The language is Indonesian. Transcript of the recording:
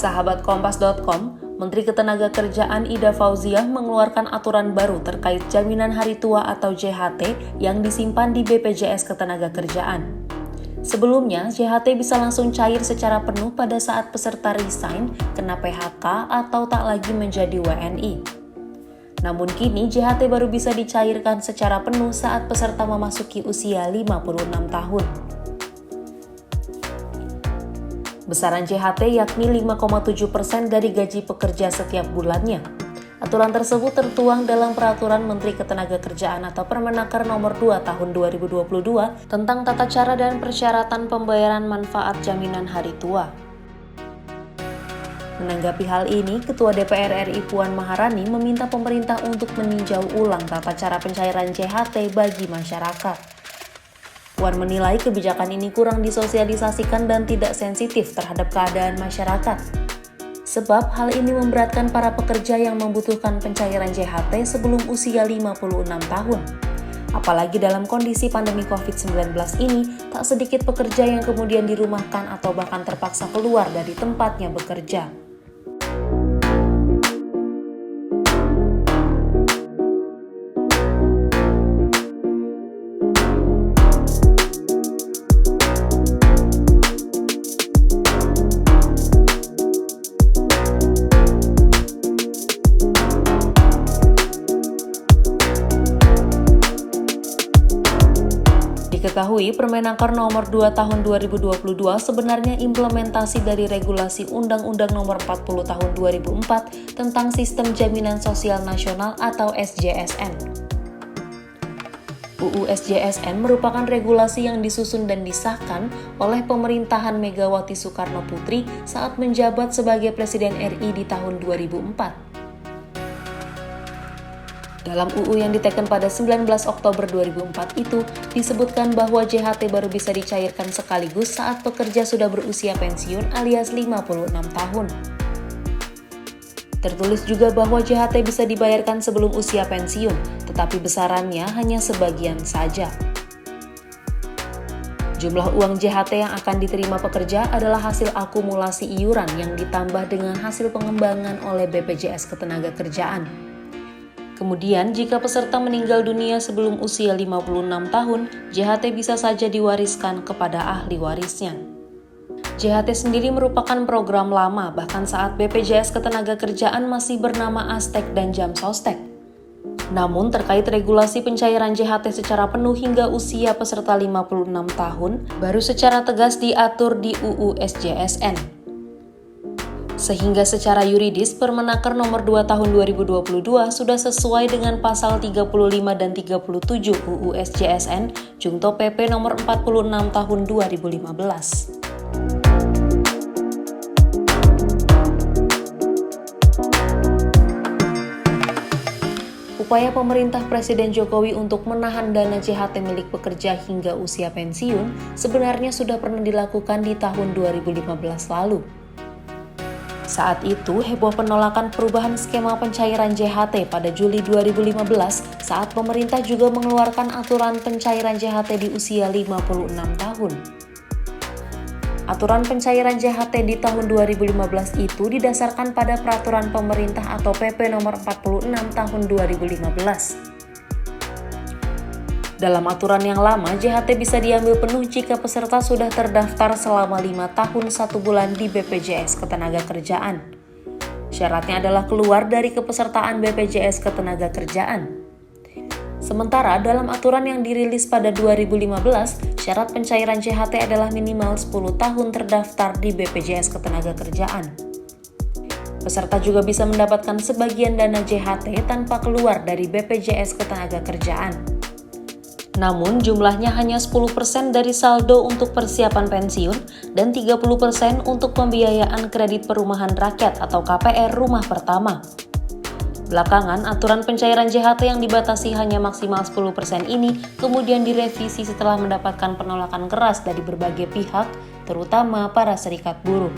Sahabat Kompas.com, Menteri Ketenagakerjaan Ida Fauziah mengeluarkan aturan baru terkait jaminan hari tua atau JHT yang disimpan di BPJS Ketenagakerjaan. Sebelumnya, JHT bisa langsung cair secara penuh pada saat peserta resign, kena PHK, atau tak lagi menjadi WNI. Namun kini, JHT baru bisa dicairkan secara penuh saat peserta memasuki usia 56 tahun. Besaran JHT yakni 5,7% dari gaji pekerja setiap bulannya. Aturan tersebut tertuang dalam Peraturan Menteri Ketenagakerjaan atau Permenaker Nomor 2 Tahun 2022 tentang tata cara dan persyaratan pembayaran manfaat jaminan hari tua. Menanggapi hal ini, Ketua DPR RI Puan Maharani meminta pemerintah untuk meninjau ulang tata cara pencairan JHT bagi masyarakat. Puan menilai kebijakan ini kurang disosialisasikan dan tidak sensitif terhadap keadaan masyarakat. Sebab hal ini memberatkan para pekerja yang membutuhkan pencairan JHT sebelum usia 56 tahun. Apalagi dalam kondisi pandemi COVID-19 ini, tak sedikit pekerja yang kemudian dirumahkan atau bahkan terpaksa keluar dari tempatnya bekerja. Diketahui, Permenaker Nomor 2 Tahun 2022 sebenarnya implementasi dari regulasi Undang-Undang Nomor 40 Tahun 2004 tentang Sistem Jaminan Sosial Nasional atau SJSN. UU SJSN merupakan regulasi yang disusun dan disahkan oleh pemerintahan Megawati Soekarno Putri saat menjabat sebagai Presiden RI di tahun 2004. Dalam UU yang diteken pada 19 Oktober 2004 itu, disebutkan bahwa JHT baru bisa dicairkan sekaligus saat pekerja sudah berusia pensiun alias 56 tahun. Tertulis juga bahwa JHT bisa dibayarkan sebelum usia pensiun, tetapi besarannya hanya sebagian saja. Jumlah uang JHT yang akan diterima pekerja adalah hasil akumulasi iuran yang ditambah dengan hasil pengembangan oleh BPJS Ketenagakerjaan. Kemudian, jika peserta meninggal dunia sebelum usia 56 tahun, JHT bisa saja diwariskan kepada ahli warisnya. JHT sendiri merupakan program lama, bahkan saat BPJS Ketenagakerjaan masih bernama Astek dan Jamsostek. Namun, terkait regulasi pencairan JHT secara penuh hingga usia peserta 56 tahun, baru secara tegas diatur di UU SJSN. Sehingga secara yuridis, Permenaker Nomor 2 Tahun 2022 sudah sesuai dengan pasal 35 dan 37 UU SJSN, Jungto PP Nomor 46 Tahun 2015. Upaya pemerintah Presiden Jokowi untuk menahan dana JHT milik pekerja hingga usia pensiun sebenarnya sudah pernah dilakukan di tahun 2015 lalu. Saat itu, heboh penolakan perubahan skema pencairan JHT pada Juli 2015 saat pemerintah juga mengeluarkan aturan pencairan JHT di usia 56 tahun. Aturan pencairan JHT di tahun 2015 itu didasarkan pada Peraturan Pemerintah atau PP Nomor 46 Tahun 2015. Dalam aturan yang lama, JHT bisa diambil penuh jika peserta sudah terdaftar selama 5 tahun 1 bulan di BPJS Ketenagakerjaan. Syaratnya adalah keluar dari kepesertaan BPJS Ketenagakerjaan. Sementara dalam aturan yang dirilis pada 2015, syarat pencairan JHT adalah minimal 10 tahun terdaftar di BPJS Ketenagakerjaan. Peserta juga bisa mendapatkan sebagian dana JHT tanpa keluar dari BPJS Ketenagakerjaan. Namun jumlahnya hanya 10% dari saldo untuk persiapan pensiun dan 30% untuk pembiayaan kredit perumahan rakyat atau KPR rumah pertama. Belakangan, aturan pencairan JHT yang dibatasi hanya maksimal 10% ini kemudian direvisi setelah mendapatkan penolakan keras dari berbagai pihak, terutama para serikat buruh.